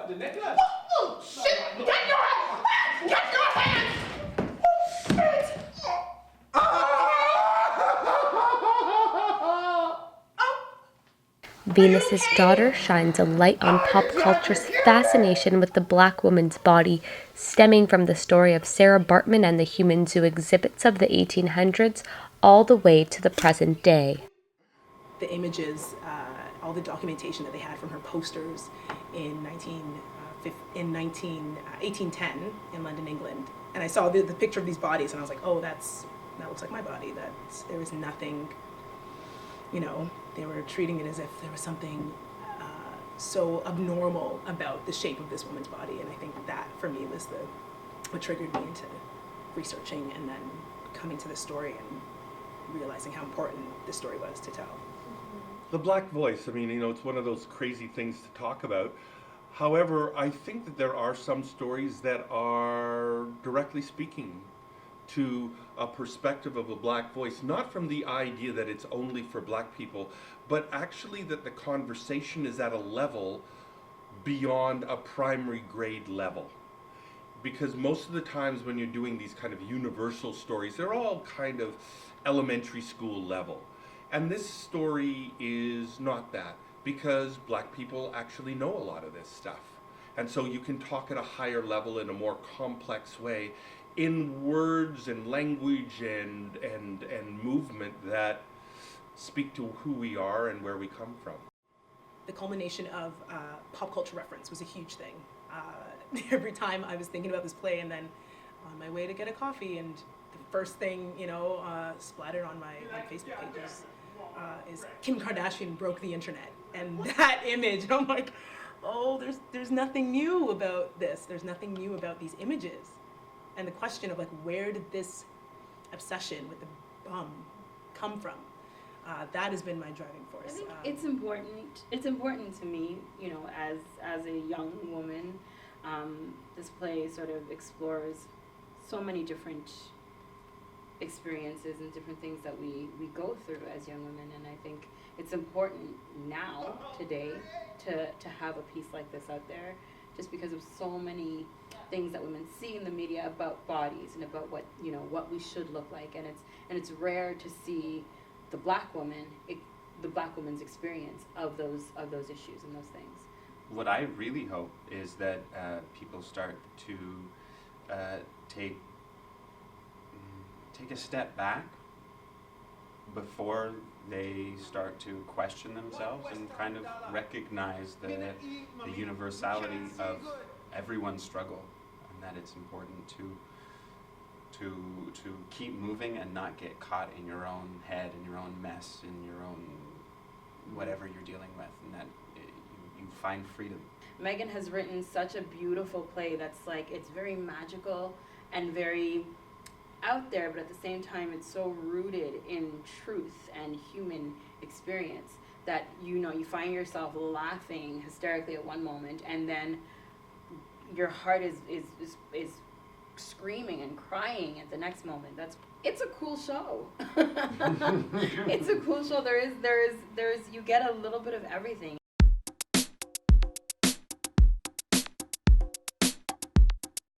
the necklace. Oh, shit! Get your hands! Oh, shit! Venus's Daughter shines a light on pop culture's fascination with the Black woman's body, stemming from the story of Sara Baartman and the human zoo exhibits of the 1800s all the way to the present day. The images, all the documentation that they had from her posters in 1810 in London, England. And I saw the picture of these bodies and I was like, oh, that looks like my body. There was nothing, they were treating it as if there was something so abnormal about the shape of this woman's body. And I think that for me was what triggered me into researching and then coming to the story and realizing how important this story was to tell. The Black voice, it's one of those crazy things to talk about. However, I think that there are some stories that are directly speaking to a perspective of a Black voice, not from the idea that it's only for Black people, but actually that the conversation is at a level beyond a primary grade level. Because most of the times when you're doing these kind of universal stories, they're all kind of elementary school level. And this story is not that, because Black people actually know a lot of this stuff. And so you can talk at a higher level in a more complex way in words and language and movement that speak to who we are and where we come from. The culmination of pop culture reference was a huge thing. Every time I was thinking about this play and then on my way to get a coffee and the first thing, splattered on my Facebook pages is Kim Kardashian broke the internet. And that image, and I'm like, oh, there's nothing new about this. There's nothing new about these images. And the question of where did this obsession with the bum come from? That has been my driving force. I think it's important. It's important to me, as a young woman. This play sort of explores so many different experiences and different things that we go through as young women, and I think it's important now, today, to have a piece like this out there, just because of so many things that women see in the media about bodies and about what we should look like, and it's rare to see the Black woman, the Black woman's experience of those issues and those things. What I really hope is that people start to take a step back before they start to question themselves and kind of recognize the universality of everyone's struggle, and that it's important to keep moving and not get caught in your own head, in your own mess, in your own whatever you're dealing with, and that you find freedom. Megan has written such a beautiful play that's it's very magical and very out there, but at the same time it's so rooted in truth and human experience that you find yourself laughing hysterically at one moment and then your heart is screaming and crying at the next moment. It's a cool show. It's a cool show. There is you get a little bit of everything.